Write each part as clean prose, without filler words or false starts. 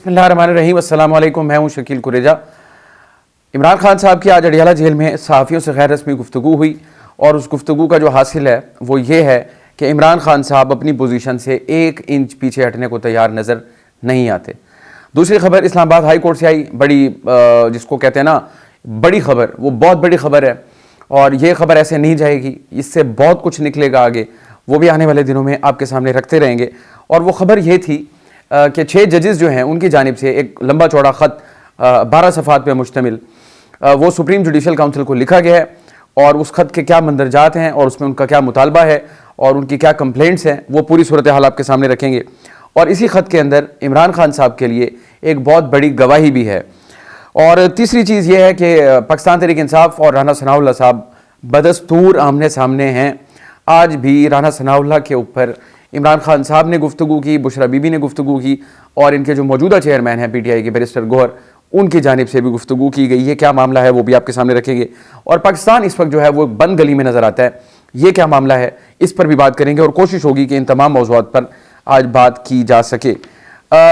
बिस्मिल्लाहिर्रहमानिर्रहीम, अस्सलाम वालेकुम। मैं हूं शकील कुरेजा। इमरान खान साहब की आज अडियाला जेल में सहाफ़ियों से गैर रस्मी गुफ्तगू हुई और उस गुफ्तगू का जो हासिल है वो ये है कि इमरान खान साहब अपनी पोजीशन से 1 इंच पीछे हटने को तैयार नज़र नहीं आते। दूसरी खबर इस्लामाबाद हाई कोर्ट से आई, बड़ी जिसको कहते हैं ना बड़ी खबर, वो बहुत बड़ी खबर है और ये खबर ऐसे नहीं जाएगी, इससे बहुत कुछ निकलेगा आगे, वो भी आने वाले दिनों में आपके सामने रखते रहेंगे। और वो खबर ये थी कि 6 जजेस जो हैं उनकी जानिब से एक लंबा चौड़ा ख़त 12 सफ़ात पर मुश्तमिल वो सुप्रीम जुडिशल काउंसिल को लिखा गया है और उस ख़त के क्या मंदरजात हैं और उसमें उनका क्या मुतालबा है और उनकी क्या कंप्लेंट्स हैं, वो पूरी सूरत हाल आपके सामने रखेंगे। और इसी ख़त के अंदर इमरान खान साहब के लिए एक बहुत बड़ी गवाही भी है। और तीसरी चीज़ ये है कि पाकिस्तान तहरीक इंसाफ और राना सनाउल्लाह साहब बदस्तूर आमने सामने हैं। आज भी राना सनाउल्लाह के ऊपर इमरान खान साहब ने गुफ्तगू की, बुशरा बीबी ने गुफ्तगू की और इनके जो मौजूदा चेयरमैन हैं PTI के बैरिस्टर गौहर, उनकी जानिब से भी गुफ्तगू की गई है। क्या मामला है वो भी आपके सामने रखेंगे। और पाकिस्तान इस वक्त जो है वो बंद गली में नज़र आता है, ये क्या मामला है इस पर भी बात करेंगे और कोशिश होगी कि इन तमाम मौज़ूआत पर आज बात की जा सके।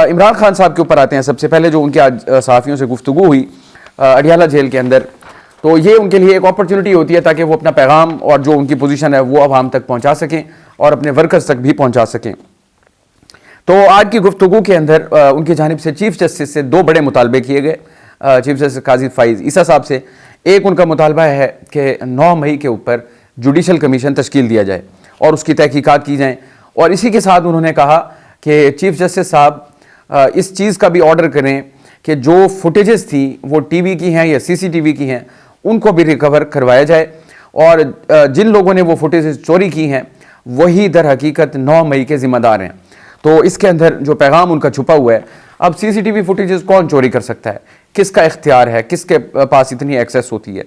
इमरान खान साहब के ऊपर आते हैं। सबसे पहले जो उनकी आज सहाफ़ियों से गुफ्तगू हुई अडियाला जेल के अंदर, तो ये उनके लिए एक अपॉर्चुनिटी होती है ताकि वो अपना पैगाम और जो उनकी पोजीशन है वो आवाम तक पहुंचा सकें और अपने वर्कर्स तक भी पहुंचा सकें। तो आज की गुफ्तगू के अंदर उनकी जानिब से चीफ जस्टिस से 2 बड़े मुतालबे किए गए। चीफ जस्टिस काजी फाइज ईसा साहब से एक उनका मुतालबा है कि 9 मई के ऊपर जुडिशल कमीशन तश्कील दिया जाए और उसकी तहकीकात की जाएँ। और इसी के साथ उन्होंने कहा कि चीफ जस्टिस साहब इस चीज़ का भी ऑर्डर करें कि जो फुटेजेस थी वो TV की हैं या CCTV की हैं, उनको भी रिकवर करवाया जाए और जिन लोगों ने वो फुटेजेस चोरी की हैं वही दर हकीकत 9 मई के ज़िम्मेदार हैं। तो इसके अंदर जो पैगाम उनका छुपा हुआ है, अब CCTV फुटेजेस कौन चोरी कर सकता है, किसका इख्तियार है, किसके पास इतनी एक्सेस होती है।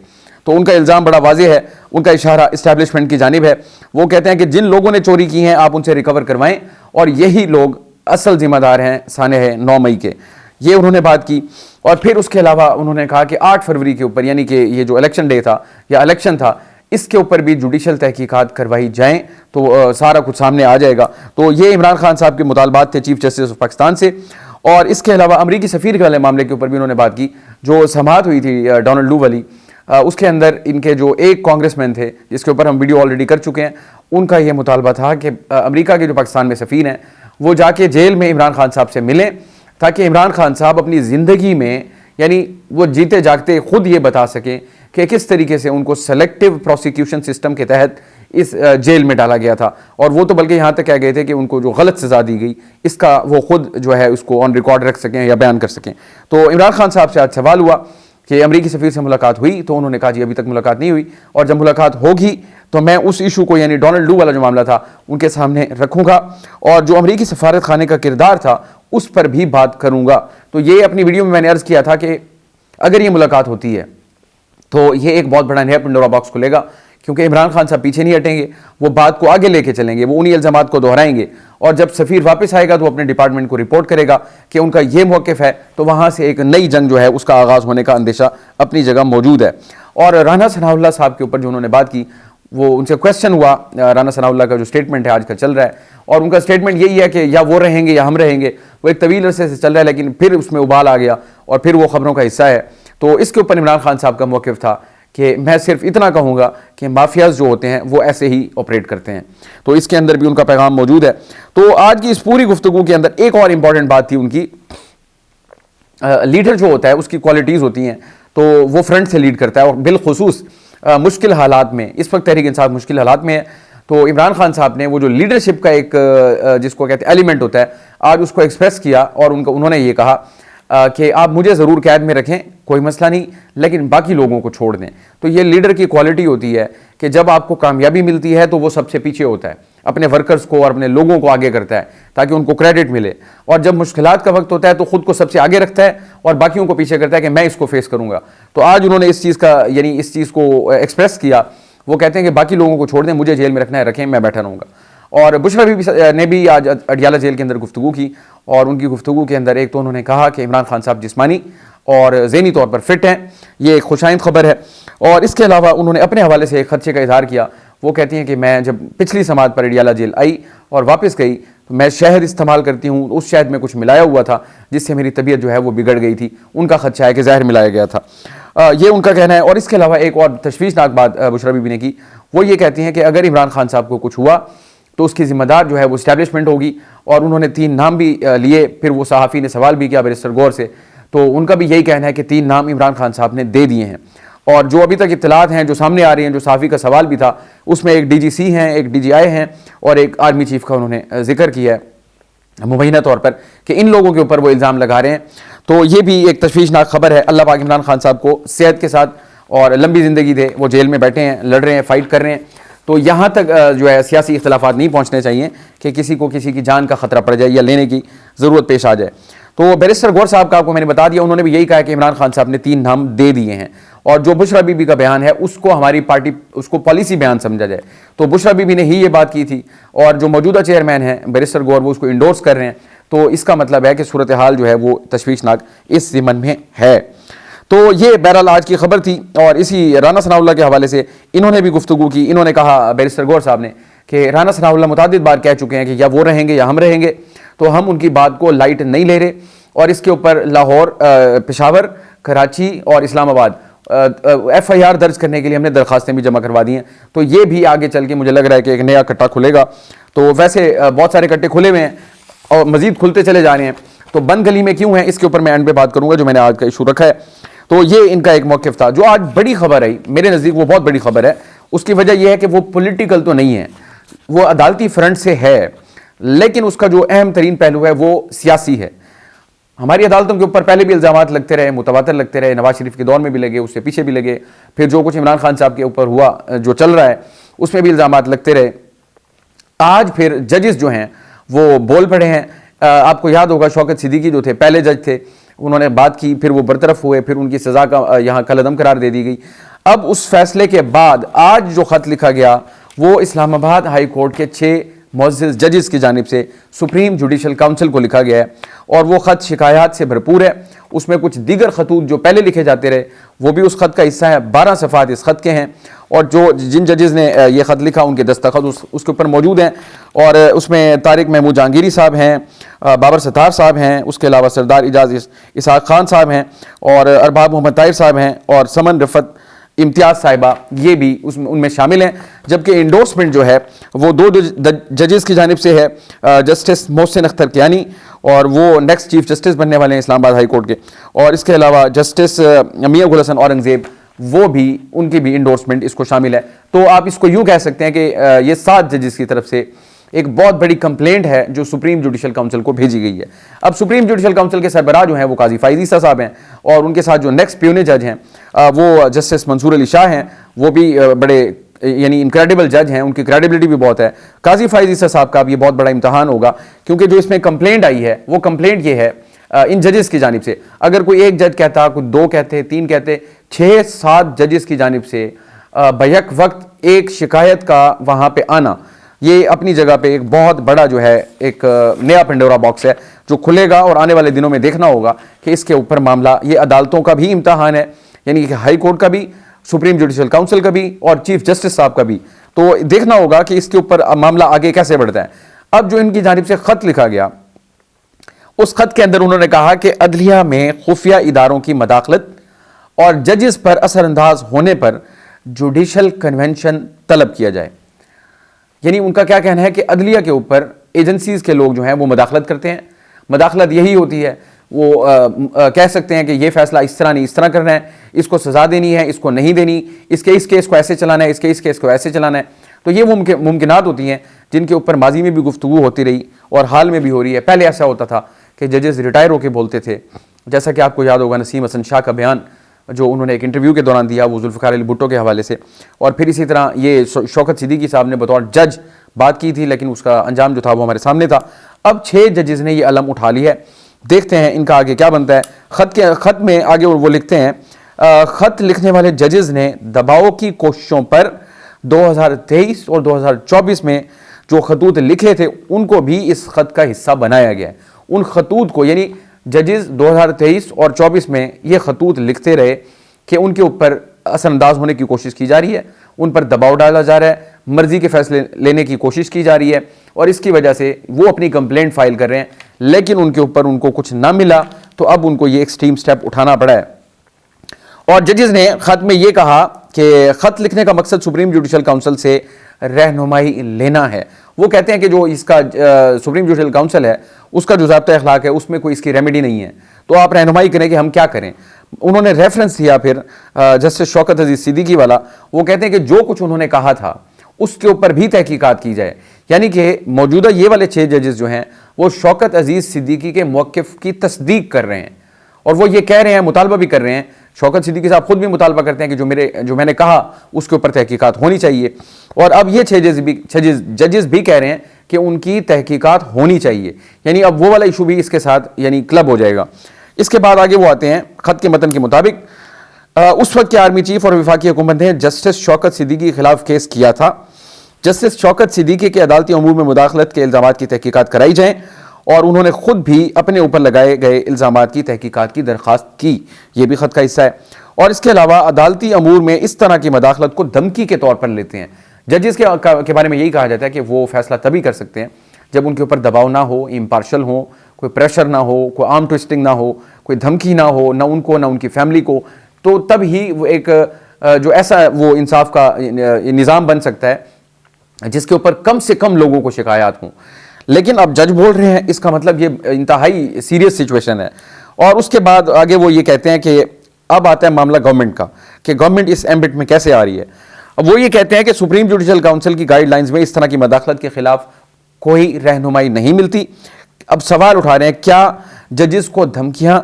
तो उनका इल्ज़ाम बड़ा वाज़ेह है, उनका इशारा इस्टेब्लिशमेंट की जानिब है। वो कहते हैं कि जिन लोगों ने चोरी की हैं आप उनसे रिकवर करवाएं और यही लोग असल ज़िम्मेदार हैं सानह 9 मई के। ये उन्होंने बात की। और फिर उसके अलावा उन्होंने कहा कि 8 फरवरी के ऊपर, यानी कि ये जो इलेक्शन डे था या इलेक्शन था, इसके ऊपर भी जुडिशल तहकीकात करवाई जाएं तो सारा कुछ सामने आ जाएगा। तो ये इमरान खान साहब के मुतालबात थे चीफ जस्टिस ऑफ पाकिस्तान से। और इसके अलावा अमरीकी सफ़ीर के वाले मामले के ऊपर भी उन्होंने बात की। जो समाअत हुई थी डोनाल्ड लू वाली, उसके अंदर इनके जो एक कांग्रेसमैन थे जिसके ऊपर हम वीडियो ऑलरेडी कर चुके हैं, उनका ये मुतालबा था कि अमेरिका के जो पाकिस्तान में सफ़ीर हैं वो जाके जेल में इमरान खान साहब से मिलें ताकि इमरान खान साहब अपनी ज़िंदगी में, यानी वो जीते जागते खुद ये बता सकें कि किस तरीके से उनको सेलेक्टिव प्रोसिक्यूशन सिस्टम के तहत इस जेल में डाला गया था। और वो तो बल्कि यहाँ तक कह गए थे कि उनको जो गलत सज़ा दी गई इसका वो खुद जो है उसको ऑन रिकॉर्ड रख सकें या बयान कर सकें। तो इमरान खान साहब से आज सवाल हुआ कि अमरीकी सफ़ीर से मुलाकात हुई, तो उन्होंने कहा जी अभी तक मुलाकात नहीं हुई और जब मुलाकात होगी तो मैं उस इशू को, यानी डोनाल्ड लू वाला जो मामला था, उनके सामने रखूँगा और जो अमरीकी सफारत खाने का किरदार था उस पर भी बात करूँगा। तो ये अपनी वीडियो में मैंने अर्ज़ किया था कि अगर ये मुलाकात होती है तो ये एक बहुत बड़ा नया पंडोरा बॉक्स खुलेगा, क्योंकि इमरान खान साहब पीछे नहीं हटेंगे, वो बात को आगे लेके चलेंगे, वो उन्हीं इल्ज़ामात को दोहराएंगे और जब सफ़ीर वापस आएगा तो अपने डिपार्टमेंट को रिपोर्ट करेगा कि उनका ये मौक़िफ़ है, तो वहाँ से एक नई जंग जो है उसका आगाज़ होने का अंदेशा अपनी जगह मौजूद है। और राना सनाउल्लाह साहब के ऊपर जो उन्होंने बात की, वो उनसे क्वेश्चन हुआ, राना सनाउल्लाह का जो स्टेटमेंट है आजकल चल रहा है और उनका स्टेटमेंट यही है कि या वो रहेंगे या हम रहेंगे। वो एक तवील अरसे से चल रहा है लेकिन फिर उसमें उबाल आ गया और फिर वो खबरों का हिस्सा है। तो इसके ऊपर इमरान खान साहब का मौक़िफ़ था कि मैं सिर्फ इतना कहूँगा कि माफियाज जो होते हैं वो ऐसे ही ऑपरेट करते हैं। तो इसके अंदर भी उनका पैगाम मौजूद है। तो आज की इस पूरी गुफ्तगू के अंदर एक और इम्पॉर्टेंट बात थी उनकी, लीडर जो होता है उसकी क्वालिटीज़ होती हैं, तो वो फ्रंट से लीड करता है और बिलखुसूस मुश्किल हालात में, इस वक्त तहरीक इंसाफ मुश्किल हालात में है, तो इमरान खान साहब ने वो जो लीडरशिप का एक जिसको कहते हैं एलिमेंट होता है, आज उसको एक्सप्रेस किया और उन्होंने ये कहा कि आप मुझे ज़रूर कैद में रखें, कोई मसला नहीं, लेकिन बाकी लोगों को छोड़ दें। तो ये लीडर की क्वालिटी होती है कि जब आपको कामयाबी मिलती है तो वो सबसे पीछे होता है, अपने वर्कर्स को और अपने लोगों को आगे करता है ताकि उनको क्रेडिट मिले, और जब मुश्किलात का वक्त होता है तो खुद को सबसे आगे रखता है और बाकियों को पीछे करता है कि मैं इसको फेस करूँगा। तो आज उन्होंने इस चीज़ का, यानी इस चीज़ को एक्सप्रेस किया। वो कहते हैं कि बाकी लोगों को छोड़ दें, मुझे जेल में रखना है रखें, मैं बैठा रहूँगा। और बुशरा बीबी ने भी आज अडियाला जेल के अंदर गुफ्तगू की और उनकी गुफ्तगू के अंदर एक तो उन्होंने कहा कि इमरान खान साहब जिस्मानी और ज़हनी तौर पर फिट हैं, ये एक खुशाइंद खबर है। और इसके अलावा उन्होंने अपने हवाले से एक खदशे का इजहार किया। वो कहती हैं कि मैं जब पिछली समात पर अडियाला जेल आई और वापस गई मैं शहद इस्तेमाल करती हूँ, उस शहद में कुछ मिलाया हुआ था जिससे मेरी तबीयत जो है वो बिगड़ गई थी। उनका खदशा है कि जहर मिलाया गया था, ये उनका कहना है। और इसके अलावा एक और तशवीशनाक बात बुशरा बीबी ने की, वो ये कहती हैं कि अगर इमरान खान साहब को कुछ हुआ तो उसकी ज़िम्मेदार जो है वो इस्टेब्लिशमेंट होगी। और उन्होंने 3 नाम भी लिए। फिर वो सहाफ़ी ने सवाल भी किया बैरिस्टर गौर से, तो उनका भी यही कहना है कि 3 नाम इमरान खान साहब ने दे दिए हैं। और जो अभी तक इत्तलात हैं जो सामने आ रही हैं, जो सहाफ़ी का सवाल भी था, उसमें एक DGC हैं, एक DGI हैं और एक आर्मी चीफ का उन्होंने जिक्र किया है मुबैना तौर पर कि इन लोगों के ऊपर वो इल्ज़ाम लगा रहे हैं। तो ये भी एक तशवीशनाक खबर है। अल्लाह पाक इमरान खान साहब को सेहत के साथ और लंबी ज़िंदगी दे। वो जेल में बैठे हैं, लड़ रहे हैं, फ़ाइट कर रहे हैं। तो यहाँ तक जो है सियासी इख्तलाफात नहीं पहुँचने चाहिए कि किसी को किसी की जान का ख़तरा पड़ जाए या लेने की ज़रूरत पेश आ जाए। तो बैरिस्टर गौर साहब का आपको मैंने बता दिया, उन्होंने भी यही कहा कि इमरान खान साहब ने 3 नाम दे दिए हैं। और जो बुशरा बीबी का बयान है उसको हमारी पार्टी उसको पॉलिसी बयान समझा जाए। तो बुशरा बीबी ने ही ये बात की थी और जो मौजूदा चेयरमैन हैं बैरिस्टर गौर वो उसको इंडोर्स कर रहे हैं। तो इसका मतलब है कि सूरत हाल जो है वो तशवीशनाक इस ज़िमन में है। तो ये बहरहाल आज की खबर थी। और इसी राना सनाउल्लाह के हवाले से इन्होंने भी गुफ्तगू की। इन्होंने कहा बैरिस्टर गौर साहब ने कि राना सनाउल्लाह मुतादिद बार कह चुके हैं कि या वो रहेंगे या हम रहेंगे, तो हम उनकी बात को लाइट नहीं ले रहे। और इसके ऊपर लाहौर, पेशावर, कराची और इस्लामाबाद FIR दर्ज करने के लिए हमने दरखास्तें भी जमा करवा दी हैं। तो ये भी आगे चल के मुझे लग रहा है कि एक नया कट्टा खुलेगा। तो वैसे बहुत सारे कट्टे खुले हुए हैं और मज़ीद खुलते चले जा रहे हैं। तो बंद गली में क्यों है इसके ऊपर मैं एंड पे बात करूंगा, जो मैंने आज का इशू रखा है। तो ये इनका एक मौक़िफ़ था। जो आज बड़ी खबर आई मेरे नज़दीक, वो बहुत बड़ी खबर है। उसकी वजह यह है कि वो पॉलिटिकल तो नहीं है, वो अदालती फ्रंट से है, लेकिन उसका जो अहम तरीन पहलू है वो सियासी है। हमारी अदालतों के ऊपर पहले भी इल्ज़ामात लगते रहे, मुतवातर लगते रहे, नवाज शरीफ के दौर में भी लगे, उससे पीछे भी लगे, फिर जो कुछ इमरान खान साहब के ऊपर हुआ, जो चल रहा है उसमें भी इल्ज़ामात लगते रहे। आज फिर जजेस जो हैं वो बोल पड़े हैं। आपको याद होगा शौकत सिद्दीकी जो थे, पहले जज थे, उन्होंने बात की, फिर वो बरतरफ हुए, फिर उनकी सज़ा का यहाँ कलअदम करार दे दी गई। अब उस फैसले के बाद आज जो ख़त लिखा गया वो इस्लामाबाद हाई कोर्ट के 6 मुअज़्ज़िज़ जजेस की जानिब से सुप्रीम जुडिशल काउंसिल को लिखा गया है। और वो ख़त शिकायत से भरपूर है। उसमें कुछ दीगर खतूत जो पहले लिखे जाते रहे वो भी उस ख़त का हिस्सा है। 12 सफ़ात इस ख़त के हैं और जो जिन जजेस ने ये ख़त लिखा उनके दस्तखत उसके ऊपर मौजूद हैं। और उसमें तारिक महमूद जहांगीरी साहब हैं, बाबर सत्तार साहब हैं, उसके अलावा सरदार इजाज़ इसहाक खान साहब हैं और अरबाब मोहम्मद ताहिर साहब हैं और समन रफ़त इम्तियाज़ साहिबा, ये भी उनमें शामिल हैं। जबकि इंडोर्समेंट जो है वो 2 जजेस की जानिब से है, जस्टिस मोहसिन अख्तर कियानी, और वो नेक्स्ट चीफ जस्टिस बनने वाले हैं इस्लामाबाद हाई कोर्ट के। और इसके अलावा जस्टिस मियां गुल हसन औरंगज़ेब, वो भी, उनकी भी इंडोर्समेंट इसको शामिल है। तो आप इसको यूँ कह सकते हैं कि ये 7 जजेस की तरफ से एक बहुत बड़ी कंप्लेंट है जो सुप्रीम जुडिशल काउंसिल को भेजी गई है। अब सुप्रीम जुडिशल काउंसिल के सरबराह जो हैं वो काजी फ़ाइज़ ईसा साहब हैं और उनके साथ जो नेक्स्ट प्यूने जज हैं वो जस्टिस मंसूर अली शाह हैं। वो भी बड़े यानी इनक्रेडिबल जज हैं, उनकी क्रेडिबिलिटी भी बहुत है। काजी फ़ाइज़ ईसा साहब का अब ये बहुत बड़ा इम्तहान होगा, क्योंकि जो इसमें कंप्लेंट आई है वो कंप्लेंट ये है इन जजेस की जानिब से। अगर कोई एक जज कहता, कोई 2 कहते, 3 कहते, 6-7 जजेस की जानिब से बैक वक्त एक शिकायत का वहाँ पे आना, ये अपनी जगह पे एक बहुत बड़ा जो है एक नया पेंडोरा बॉक्स है जो खुलेगा। और आने वाले दिनों में देखना होगा कि इसके ऊपर मामला, ये अदालतों का भी इम्तहान है, यानी कि हाई कोर्ट का भी, सुप्रीम जुडिशल काउंसिल का भी और चीफ जस्टिस साहब का भी। तो देखना होगा कि इसके ऊपर मामला आगे कैसे बढ़ता है। अब जो इनकी जानिब से खत लिखा गया, उस खत के अंदर उन्होंने कहा कि अदलिया में खुफिया इदारों की मदाखलत और जजेस पर असरअंदाज होने पर जुडिशल कन्वेंशन तलब किया जाए। यानी उनका क्या कहना है कि अदलिया के ऊपर एजेंसीज के लोग जो हैं वो मदाखलत करते हैं। मदाखलत यही होती है, वो कह सकते हैं कि ये फैसला इस तरह नहीं, इस तरह करना है, इसको सज़ा देनी है, इसको नहीं देनी, इस केस को ऐसे चलाना है, इस केस को ऐसे चलाना है। तो ये वो मुमकिनात होती हैं जिनके ऊपर माजी में भी गुफ्तगू होती रही और हाल में भी हो रही है। पहले ऐसा होता था कि जजेस रिटायर होकर बोलते थे, जैसा कि आपको याद होगा नसीम हसन शाह का बयान जो उन्होंने एक इंटरव्यू के दौरान दिया, वो जुल्फ़िकार अली भुट्टो के हवाले से। और फिर इसी तरह ये शौकत सिद्दीकी साहब ने बतौर जज बात की थी, लेकिन उसका अंजाम जो था वो हमारे सामने था। अब 6 जजेस ने ये अलम उठा लिया है। देखते हैं इनका आगे क्या बनता है। खत में आगे वो लिखते हैं, खत लिखने वाले जजेस ने दबाव की कोशिशों पर 2023 और 2024 में जो खतूत लिखे थे उनको भी इस खत का हिस्सा बनाया गया है। उन खतूत को, यानी जजेस 2023 और 24 में ये खतूत लिखते रहे कि उनके ऊपर असरअंदाज होने की कोशिश की जा रही है, उन पर दबाव डाला जा रहा है, मर्जी के फैसले लेने की कोशिश की जा रही है और इसकी वजह से वो अपनी कंप्लेंट फाइल कर रहे हैं, लेकिन उनके ऊपर उनको कुछ ना मिला तो अब उनको ये एक्सट्रीम स्टेप उठाना पड़ा है। और जजेस ने खत में ये कहा कि खत लिखने का मकसद सुप्रीम जुडिशल काउंसिल से रहनुमाई लेना है। वो कहते हैं कि जो इसका सुप्रीम जुडिशल काउंसिल है उसका जो ज़ाब्ता अखलाक है उसमें कोई इसकी रेमेडी नहीं है, तो आप रहनुमाई करें कि हम क्या करें। उन्होंने रेफरेंस दिया फिर जस्टिस शौकत अजीज सिद्दीकी वाला, वो कहते हैं कि जो कुछ उन्होंने कहा था उसके ऊपर भी तहकीकात की जाए। यानी कि मौजूदा ये वाले 6 जजेस जो हैं वो शौकत अजीज सिद्दीकी के मौक़िफ़ की तस्दीक कर रहे हैं और वो ये कह रहे हैं, मुतालबा भी कर रहे हैं। शौकत सिद्दीकी साहब खुद भी मुतालबा करते हैं कि जो मैंने कहा उसके ऊपर तहकीकात होनी चाहिए। और अब ये 6 जजेस भी कह रहे हैं कि उनकी तहकीकात होनी चाहिए, यानी अब वो वाला इशू भी इसके साथ यानी क्लब हो जाएगा। इसके बाद आगे वो आते हैं, खत के मतन के मुताबिक उस वक्त के आर्मी चीफ और वफाकी हुकूमत ने जस्टिस शौकत सिद्दीकी के खिलाफ केस किया था। जस्टिस शौकत सिद्दीकी के अदालती अमूर में मुदाखलत के इल्ज़ामात की तहकीकात कराई जाए और उन्होंने खुद भी अपने ऊपर लगाए गए इल्ज़ामात की तहकीकात की दरख्वास्त की। यह भी खत का हिस्सा है। और इसके अलावा अदालती अमूर में इस तरह की मदाखलत को धमकी के तौर पर लेते हैं। जजेस के बारे में यही कहा जाता है कि वो फैसला तभी कर सकते हैं जब उनके ऊपर दबाव ना हो, इम्पार्शल हो, कोई प्रेशर ना हो, कोई आर्म ट्विस्टिंग ना हो, कोई धमकी ना हो, ना उनको ना उनकी फैमिली को, तो तब ही वो एक जो ऐसा वो इंसाफ का निज़ाम बन सकता है जिसके ऊपर कम से कम लोगों को शिकायत हों। लेकिन अब जज बोल रहे हैं, इसका मतलब ये इंतहाई सीरियस सिचुएशन है। और उसके बाद आगे वो ये कहते हैं कि अब आता है मामला गवर्नमेंट का, कि गवर्नमेंट इस एम्बिट में कैसे आ रही है। अब वो ये कहते हैं कि सुप्रीम जुडिशल काउंसिल की गाइडलाइंस में इस तरह की मदाखलत के खिलाफ कोई रहनुमाई नहीं मिलती। अब सवाल उठा रहे हैं, क्या जजेस को धमकियां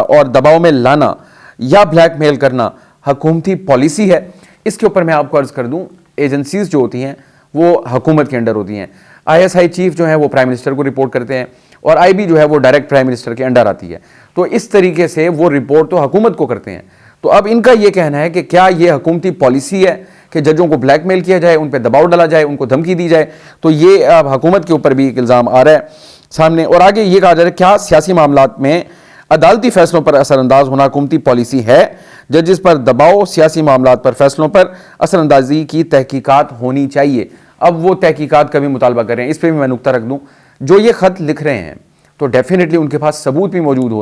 और दबाव में लाना या ब्लैकमेल करना हुकूमती पॉलिसी है? इसके ऊपर मैं आपको अर्ज कर दूं, एजेंसीज जो होती हैं वो हुकूमत के अंडर होती हैं। ISI चीफ जो है वो प्राइम मिनिस्टर को रिपोर्ट करते हैं और IB जो है वो डायरेक्ट प्राइम मिनिस्टर के अंडर आती है। तो इस तरीके से वो रिपोर्ट तो हुकूमत को करते हैं। तो अब इनका ये कहना है कि क्या ये हुकूमती पॉलिसी है कि जजों को ब्लैकमेल किया जाए, उन पर दबाव डाला जाए, उनको धमकी दी जाए? तो ये अब हुकूमत के ऊपर भी एक इल्ज़ाम आ रहा है सामने। और आगे ये कहा जा रहा है, क्या सियासी मामलात में अदालती फैसलों पर असरअंदाज होना हुकूमती पॉलिसी है? जजेस पर दबाव, सियासी मामलात पर फैसलों पर असरअंदाजी की तहकीकात होनी चाहिए। अब वो तहकीकात का भी मुतालबा कर रहे हैं। इस पर भी मैं नुक्ता रख दूं, जो ये खत लिख रहे हैं तो डेफिनेटली उनके पास सबूत भी मौजूद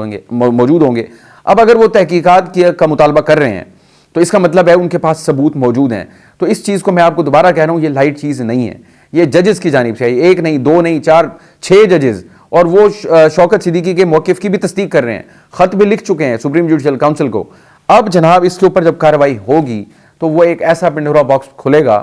होंगे। अब अगर वो तहकीकात का मुतालबा कर रहे हैं तो इसका मतलब है उनके पास सबूत मौजूद हैं। तो इस चीज़ को मैं आपको दोबारा कह रहा हूँ, ये लाइट चीज़ नहीं है। ये जजेस की जानिब से आई, 1 नहीं, 2 नहीं, 4, 6 जजेस, और वो शौकत सिद्दीकी के मौक़िफ़ की भी तस्दीक कर रहे हैं, ख़त भी लिख चुके हैं सुप्रीम जुडिशल काउंसिल को। अब जनाब इसके ऊपर जब कार्रवाई होगी तो वो एक ऐसा पेंडोरा बॉक्स खुलेगा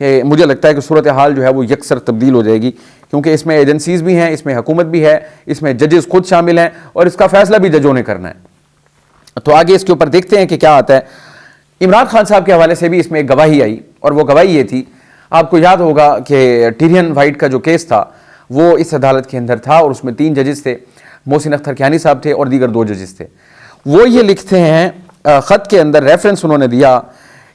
कि मुझे लगता है कि सूरत हाल जो है वो यकसर तब्दील हो जाएगी, क्योंकि इसमें एजेंसीज भी हैं, इसमें हुकूमत भी है, इसमें जजेस खुद शामिल हैं और इसका फैसला भी जजों ने करना है। तो आगे इसके ऊपर देखते हैं कि क्या आता है। इमरान खान साहब के हवाले से भी इसमें एक गवाही आई और वो गवाही ये थी, आपको याद होगा कि टीरियन वाइट का जो केस था वो इस अदालत के अंदर था और उसमें 3 जजेस थे, मोहसिन अख्तर कियानी साहब थे और दीगर 2 जजेस थे। वो ये लिखते हैं ख़त के अंदर, रेफरेंस उन्होंने दिया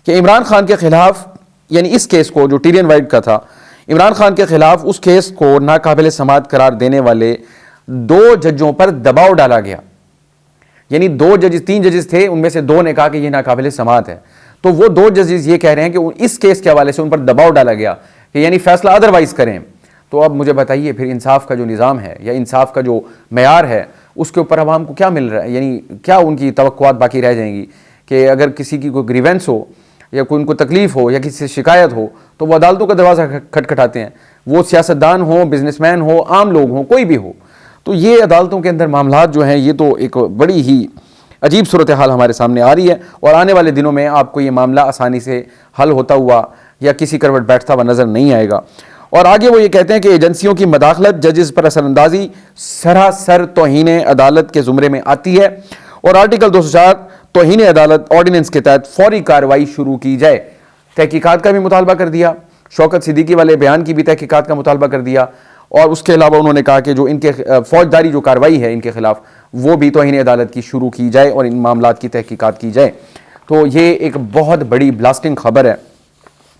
कि इमरान खान के खिलाफ, यानी इस केस को जो टीरियन वाइट का था, इमरान खान के खिलाफ उस केस को नाकाबिल समाअत करार देने वाले 2 जजों पर दबाव डाला गया। यानी 2 जजेस, 3 जजेस थे, उनमें से 2 ने कहा कि यह नाकाबिल समाअत है। तो वो 2 जजेस ये कह रहे हैं कि इस केस के हवाले से उन पर दबाव डाला गया कि यानी फैसला अदरवाइज करें। तो अब मुझे बताइए, फिर इंसाफ का जो निज़ाम है या इंसाफ का जो मेयार है उसके ऊपर आवाम को क्या मिल रहा है? यानी क्या उनकी तवक्कुआत बाकी रह जाएंगी कि अगर किसी की कोई ग्रीवेंस हो या कोई उनको तकलीफ हो या किसी से शिकायत हो तो वो अदालतों का दरवाज़ा खटखटाते हैं, वो सियासतदान हो, बिजनेसमैन हो, आम लोग हों, कोई भी हो। तो ये अदालतों के अंदर मामलात जो हैं ये तो एक बड़ी ही अजीब सूरत हाल हमारे सामने आ रही है और आने वाले दिनों में आपको ये मामला आसानी से हल होता हुआ या किसी करवट बैठता हुआ नज़र नहीं आएगा। और आगे वो ये कहते हैं कि एजेंसियों की मदाखलत जजेस पर असरअंदाजी सरासर तौहीन अदालत के ज़ुमरे में आती है और आर्टिकल 204 तौहीन अदालत ऑर्डिनेंस के तहत फौरी कार्रवाई शुरू की जाए। तहकीकात का भी मुतालबा कर दिया, शौकत सिद्दीकी वाले बयान की भी तहकीकात का मुतालबा कर दिया और उसके अलावा उन्होंने कहा कि जो इनके फौजदारी जो कार्रवाई है इनके खिलाफ वो भी तौहीन अदालत की शुरू की जाए और इन मामलात की तहकीकात की जाए। तो ये एक बहुत बड़ी ब्लास्टिंग खबर है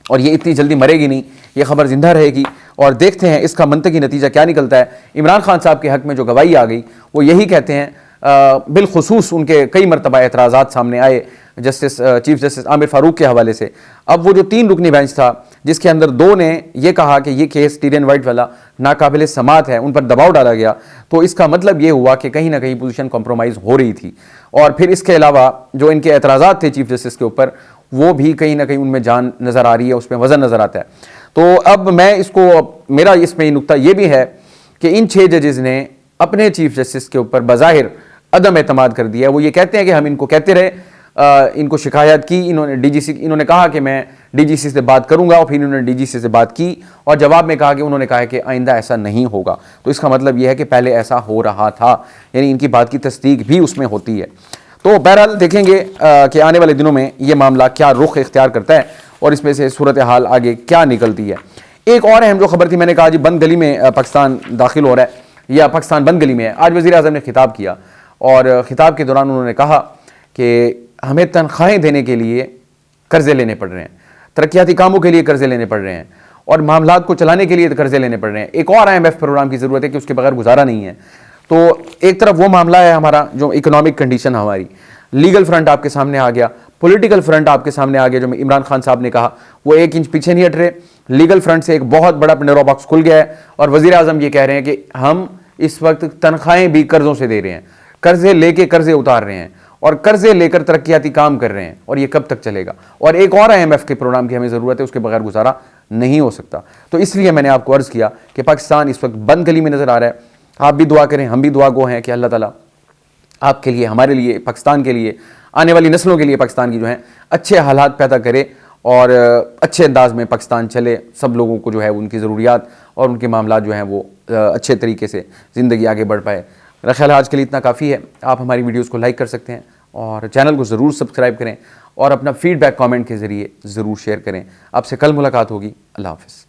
और ये इतनी जल्दी मरेगी नहीं, ये खबर जिंदा रहेगी और देखते हैं इसका मंतकी नतीजा क्या निकलता है। इमरान खान साहब के हक में जो गवाही आ गई वो यही कहते हैं बिलखुसूस उनके कई मरतबा एतराज़ात सामने आए चीफ जस्टिस आमिर फारूक के हवाले से। अब वो जो 3 रुकनी बेंच था जिसके अंदर 2 ने ये कहा कि ये केस टीरियन वाइट वाला नाकाबिल समात है, उन पर दबाव डाला गया, तो इसका मतलब ये हुआ कि कहीं ना कहीं पोजीशन कॉम्प्रोमाइज़ हो रही थी। और फिर इसके अलावा जो इनके एतराज़ात थे चीफ जस्टिस के ऊपर, वो भी कहीं ना कहीं उनमें जान नज़र आ रही है, उसमें वज़न नज़र आता है। तो अब मैं मेरा इसमें नुक्ता ये भी है कि इन 6 जजेस ने अपने चीफ जस्टिस के ऊपर बज़ाहिर अदम एतमाद कर दिया है। वो ये कहते हैं कि हम इनको कहते रहे, इनको शिकायत की, इन्होंने कहा कि मैं डीजीसी से बात करूंगा, और फिर इन्होंने डीजीसी से बात की और जवाब में कहा कि उन्होंने कहा कि आइंदा ऐसा नहीं होगा। तो इसका मतलब यह है कि पहले ऐसा हो रहा था, यानी इनकी बात की तस्दीक भी उसमें होती है। तो बहरहाल देखेंगे कि आने वाले दिनों में यह मामला क्या रुख इख्तियार करता है और इसमें से सूरत हाल आगे क्या निकलती है। एक और अहम जो खबर थी, मैंने कहा जी बंद गली में पाकिस्तान दाखिल हो रहा है या पाकिस्तान बंद गली में है। आज वज़ीर आज़म ने खिताब किया और ख़िताब के दौरान उन्होंने कहा कि हमें तनख्वाहें देने के लिए कर्ज़े लेने पड़ रहे हैं, तरक्याती कामों के लिए कर्ज़े लेने पड़ रहे हैं और मामलात को चलाने के लिए कर्ज़े लेने पड़ रहे हैं। एक और IMF प्रोग्राम की ज़रूरत है कि उसके बगैर गुजारा नहीं है। तो एक तरफ वो मामला है हमारा जो इकोनॉमिक कंडीशन हमारी, लीगल फ्रंट आपके सामने आ गया, पॉलिटिकल फ्रंट आपके सामने आ गया। जो इमरान खान साहब ने कहा वो 1 इंच पीछे नहीं हट रहे, लीगल फ्रंट से एक बहुत बड़ा पंडोरा बॉक्स खुल गया है और वज़ीर आज़म ये कह रहे हैं कि हम इस वक्त तनख्वाहें भी कर्ज़ों से दे रहे हैं, कर्ज़े लेके कर्ज़े उतार रहे हैं और कर्ज़े लेकर तरक्याती काम कर रहे हैं, और ये कब तक चलेगा। और एक और IMF के प्रोग्राम की हमें ज़रूरत है, उसके बगैर गुजारा नहीं हो सकता। तो इसलिए मैंने आपको अर्ज़ किया कि पाकिस्तान इस वक्त बंद गली में नज़र आ रहा है। आप भी दुआ करें, हम भी दुआ गो हैं कि अल्लाह ताला आपके लिए, हमारे लिए, पाकिस्तान के लिए, आने वाली नस्लों के लिए पाकिस्तान की जो है अच्छे हालात पैदा करे और अच्छे अंदाज में पाकिस्तान चले, सब लोगों को जो है उनकी ज़रूरियात और उनके मामला जो हैं वो अच्छे तरीके से ज़िंदगी आगे बढ़ पाए। मेरा ख्याल है आज के लिए इतना काफ़ी है। आप हमारी वीडियोस को लाइक कर सकते हैं और चैनल को ज़रूर सब्सक्राइब करें और अपना फीडबैक कमेंट के ज़रिए ज़रूर शेयर करें। आपसे कल मुलाकात होगी। अल्लाह हाफ़िज़।